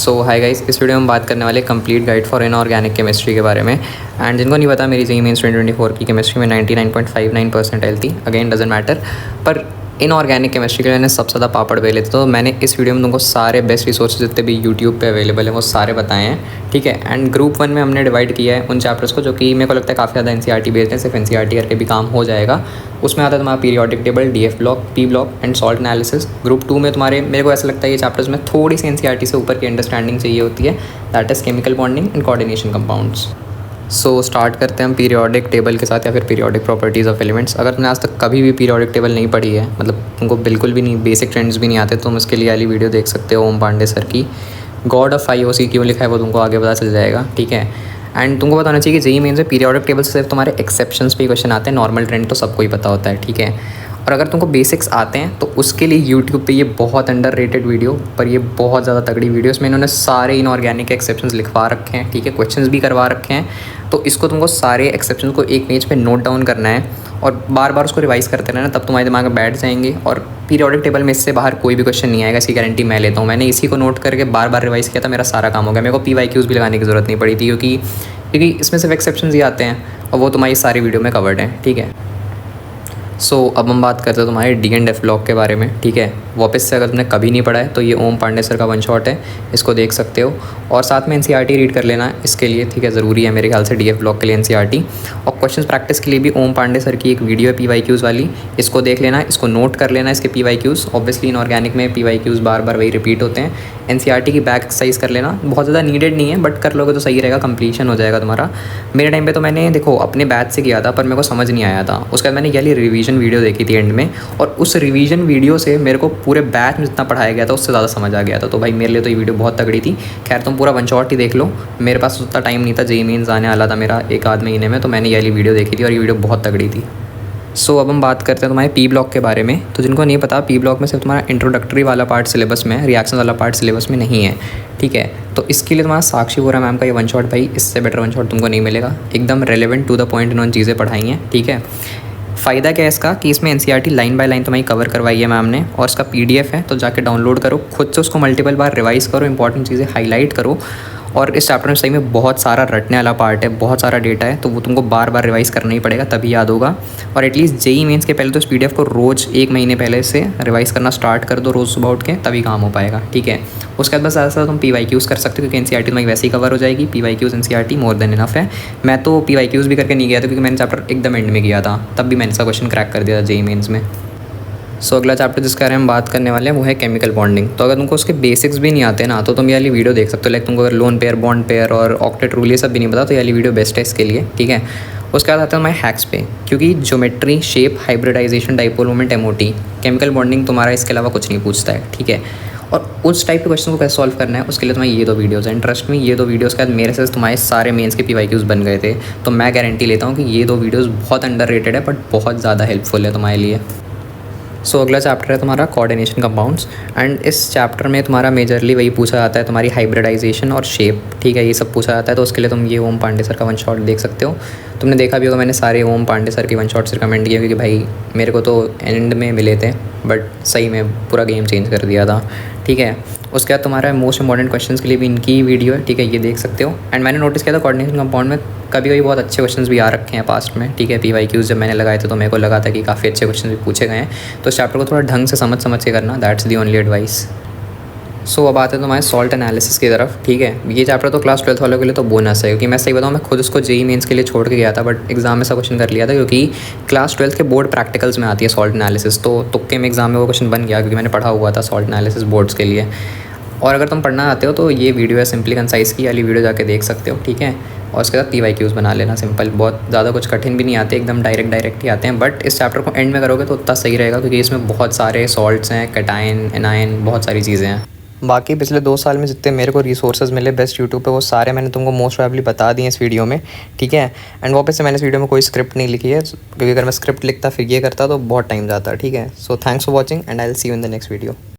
सो hi guys, इस video में हम बात करने वाले complete guide for inorganic chemistry के बारे में। एंड जिनको नहीं पता, मेरी जेईई मेंस 2024 की केमिस्ट्री में 99.59% आयल थी। अगेन डजंट मैटर, पर इनऑर्गेनिक केमिस्ट्री के लिए मैंने सबसे ज़्यादा पापड़ बेले थे। तो मैंने इस वीडियो में तुमको सारे बेस्ट रिसोर्सेज जितने भी यूट्यूब पे अवेलेबल हैं वो सारे बताए हैं, ठीक है। एंड ग्रुप 1 में हमने डिवाइड किया है उन चैप्टर्स को जो कि मेरे को लगता है काफ़ी ज़्यादा एनसीईआरटी बेस्ड है, सिर्फ एनसीईआरटी करके भी काम हो जाएगा। उसमें आता है तुम्हारा periodic table, DF block, P block and salt analysis. Group 2 में तुम्हारे, मेरे को ऐसा लगता है ये चैप्टर्स में थोड़ी सी एनसीईआरटी से ऊपर की अंडरस्टैंडिंग चाहिए होती है, that is chemical bonding and coordination compounds. So start करते हैं हम पीरियोडिक टेबल के साथ या फिर पीरियोडिक प्रॉपर्टीज़ ऑफ एलिमेंट्स। अगर तुमने आज तक कभी भी पीरियोडिक टेबल नहीं पढ़ी है, मतलब तुमको बिल्कुल भी नहीं, बेसिक ट्रेंड्स भी नहीं आते, तो तुम इसके लिए वाली वीडियो देख सकते हो ओम पांडे सर की। गॉड ऑफ आईओसी क्यों लिखा है वो तुमको आगे पता चल जाएगा, ठीक है। एंड तुमको बताना चाहिए कि जेईई मेंस में पीरियोडिक टेबल से सिर्फ तुम्हारे एक्सेप्शंस पे क्वेश्चन आते हैं, नॉर्मल ट्रेंड तो सबको ही पता होता है, ठीक है। और अगर तुमको बेसिक्स आते हैं तो उसके लिए यूट्यूब पे ये बहुत अंडररेटेड वीडियो, पर ये बहुत ज़्यादा तगड़ी वीडियो, इसमें इन्होंने सारे इनऑर्गेनिक एक्सेप्शंस लिखवा रखे हैं, ठीक है, क्वेश्चंस भी करवा रखे हैं। तो इसको तुमको सारे एक्सेप्शंस को एक पेज पे नोट डाउन करना है और बार बार उसको रिवाइज़ करते रहना, तब तुम्हारे दिमाग में बैठ जाएंगे और पीरियोडिक टेबल में इससे बाहर कोई भी क्वेश्चन नहीं आएगा, इसकी गारंटी मैं लेता हूँ। मैंने इसी को नोट करके बार बार रिवाइज़ किया था, मेरा सारा काम हो गया। मेरे को PYQs भी लगाने की ज़रूरत नहीं पड़ी थी, क्योंकि इसमें सिर्फ एक्सेप्शंस ही आते हैं और वो तुम्हारी सारी वीडियो में कवर्ड हैं, ठीक है। सो अब हम बात करते हैं तुम्हारे डी एंड एफ ब्लॉक के बारे में, ठीक है। वापस से अगर तुमने कभी नहीं पढ़ा है तो ये ओम पांडे सर का वन शॉट है, इसको देख सकते हो। और साथ में एनसीईआरटी रीड कर लेना है इसके लिए, ठीक है, ज़रूरी है मेरे ख्याल से डीएफ ब्लॉक के लिए एनसीईआरटी। और क्वेश्चन प्रैक्टिस के लिए भी ओम पांडे सर की एक वीडियो है PYQs वाली, इसको देख लेना है, इसको नोट कर लेना है इसके PYQs। ऑब्वियसली इनऑर्गेनिक में PYQs बार बार वही रिपीट होते हैं। एनसीईआरटी की बैक एक्सरसाइज कर लेना, बहुत ज़्यादा नीडेड नहीं है, बट कर लोगे तो सही रहेगा, कंप्लीशन हो जाएगा तुम्हारा। मेरे टाइम पे तो मैंने देखो अपने बैच से किया था, पर मेरे को समझ नहीं आया था। उसके बाद मैंने ये रिवीजन वीडियो देखी थी एंड में, और उस रिवीजन वीडियो से मेरे को पूरे बैच में जितना पढ़ाया गया था उससे ज़्यादा समझ आ गया था। तो भाई मेरे लिए तो ये वीडियो बहुत तगड़ी थी। खैर तुम पूरा वन शॉट ही देख लो, मेरे पास उतना टाइम नहीं था, जेईई मेंस आने वाला था मेरा एक आध महीने में, तो मैंने ये वाली वीडियो देखी थी और ये वीडियो बहुत तगड़ी थी। सो अब हम बात करते हैं तुम्हारे पी ब्लॉक के बारे में। तो जिनको नहीं पता, पी ब्लॉक में सिर्फ तुम्हारा इंट्रोडक्टरी वाला पार्ट सिलेबस में है, रिएक्शन वाला पार्ट सिलेबस में नहीं है, ठीक है। तो इसके लिए तुम्हारा साक्षी वोरा मैम का ये वन शॉट, भाई इससे बेटर वन शॉट तुमको नहीं मिलेगा, एकदम रेलेवेंट टू द पॉइंट इन्होंने चीज़ें पढ़ाई हैं, ठीक है। फ़ायदा क्या है इसका कि इसमें एनसीईआरटी लाइन बाय लाइन तुम्हारी कवर करवाई है मैम ने, और इसका PDF है, तो जाके डाउनलोड करो, खुद से उसको मल्टीपल बार रिवाइज़ करो, इंपॉर्टेंट चीज़ें हाईलाइट करो। और इस चैप्टर में सही में बहुत सारा रटने वाला पार्ट है, बहुत सारा डेटा है, तो वो तुमको बार बार रिवाइज़ करना ही पड़ेगा, तभी याद होगा। और एटलीस्ट जेईई मेंस के पहले तो इस PDF को रोज़ 1 महीने पहले से रिवाइज़ करना स्टार्ट कर दो, रोज़ सुबह उठ के, तभी काम हो पाएगा, ठीक है। उसके बाद बस ऐसा तुम PYQs कर सकते हो, क्योंकि एनसीईआरटी तुम्हारी वैसे ही कवर हो जाएगी। PYQs NCERT more than enough है। मैं तो PYQs भी करके नहीं गया था, क्योंकि मैंने चैप्टर एकदम एंड में किया था, तब भी मैंने इसका क्वेश्चन क्रैक कर दिया था जेईई मेंस में। सो अगला चैप्टर जिसके बारे में बात करने वाले हैं वो है केमिकल बॉन्डिंग। तो अगर तुमको उसके बेसिक्स भी नहीं आते ना, तो तुम ये वाली वीडियो देख सकते हो। लाइक तुमको अगर लोन पेयर, बॉन्ड पेयर और ऑक्टेट रूल ये सब भी नहीं पता, तो ये वाली वीडियो बेस्ट है इसके लिए, ठीक है। उसके बाद आता है हमारे हैक्स पे, क्योंकि geometry, shape, hybridisation, dipole moment, MOT, chemical bonding तुम्हारा इसके अलावा कुछ नहीं पूछता है, ठीक है। और उस टाइप के क्वेश्चन को कैसे सॉल्व करना है उसके लिए तुम्हारी ये 2 वीडियोज़ हैं। इंटरेस्ट में ये 2 वीडियोज़ के बाद मेरे से तुम्हारे सारे मेंस के PYQs बन गए थे, तो मैं गारंटी लेता हूँ कि ये 2 वीडियोज़ बहुत अंडररेटेड है, बट बहुत ज़्यादा हेल्पफुल है तुम्हारे लिए। सो अगला चैप्टर है तुम्हारा कोऑर्डिनेशन कंपाउंड्स। एंड इस चैप्टर में तुम्हारा मेजरली वही पूछा जाता है, तुम्हारी हाइब्रिडाइजेशन और शेप, ठीक है, ये सब पूछा जाता है। तो उसके लिए तुम ये ओम पांडे सर का वन शॉट देख सकते हो। तुमने देखा भी होगा, मैंने सारे ओम पांडे सर के वन शॉट्स रिकमेंड किए, क्योंकि भाई मेरे को तो एंड में मिले थे, बट सही में पूरा गेम चेंज कर दिया था, ठीक है। उसके बाद तुम्हारा मोस्ट इंपॉर्टेंट क्वेश्चंस के लिए भी इनकी वीडियो है, ठीक है, ये देख सकते हो। एंड मैंने नोटिस किया था कोऑर्डिनेशन कंपाउंड में कभी कभी बहुत अच्छे क्वेश्चंस भी आ रखे हैं पास्ट में, ठीक है। PYQs जब मैंने लगाए थे तो मेरे को लगा था कि काफ़ी अच्छे क्वेश्चन भी पूछे गए हैं, तो इस चैप्टर को थोड़ा ढंग से समझ के करना, दैट्स दी ओनली एडवाइस। सो अब आते हैं तुम्हारे सॉल्ट एनालिसिस की तरफ, ठीक है। ये चैप्टर तो क्लास 12th वालों के लिए तो बोनस है, क्योंकि मैं सही बताऊँ, मैं खुद उसको जेईई मेंस के लिए छोड़ के गया था, बट एग्जाम में ऐसा क्वेश्चन कर लिया था, क्योंकि क्लास 12th के बोर्ड प्रैक्टिकल्स में आती है सॉल्ट एनालिसिस, तो तुक्के में एग्जाम में वो क्वेश्चन बन गया, क्योंकि मैंने पढ़ा हुआ था सॉल्ट एनालिसिस बोर्ड्स के लिए। और अगर तुम पढ़ना चाहते हो तो ये वीडियो है सिंपली कंसाइज की वाली वीडियो, जाके देख सकते हो, ठीक है। और उसके बाद PYQs बना लेना, सिंपल, बहुत ज़्यादा कुछ कठिन भी नहीं आते, एकदम डायरेक्ट ही आते हैं। बट इस चैप्टर को एंड में करोगे तो उतना सही रहेगा, क्योंकि इसमें बहुत सारे सॉल्ट्स हैं, कैटायन, एनायन, बहुत सारी चीज़ें हैं। बाकी पिछले 2 साल में जितने मेरे को रिसोर्सेज मिले बेस्ट यूट्यूब पे, वो सारे मैंने तुमको मोस्ट प्रोबेबली बता दिए इस वीडियो में, ठीक है। एंड वापस से मैंने इस वीडियो में कोई स्क्रिप्ट नहीं लिखी है, क्योंकि अगर मैं स्क्रिप्ट लिखता फिर ये करता तो बहुत टाइम जाता, ठीक है। So thanks for watching and I will see you in the next video.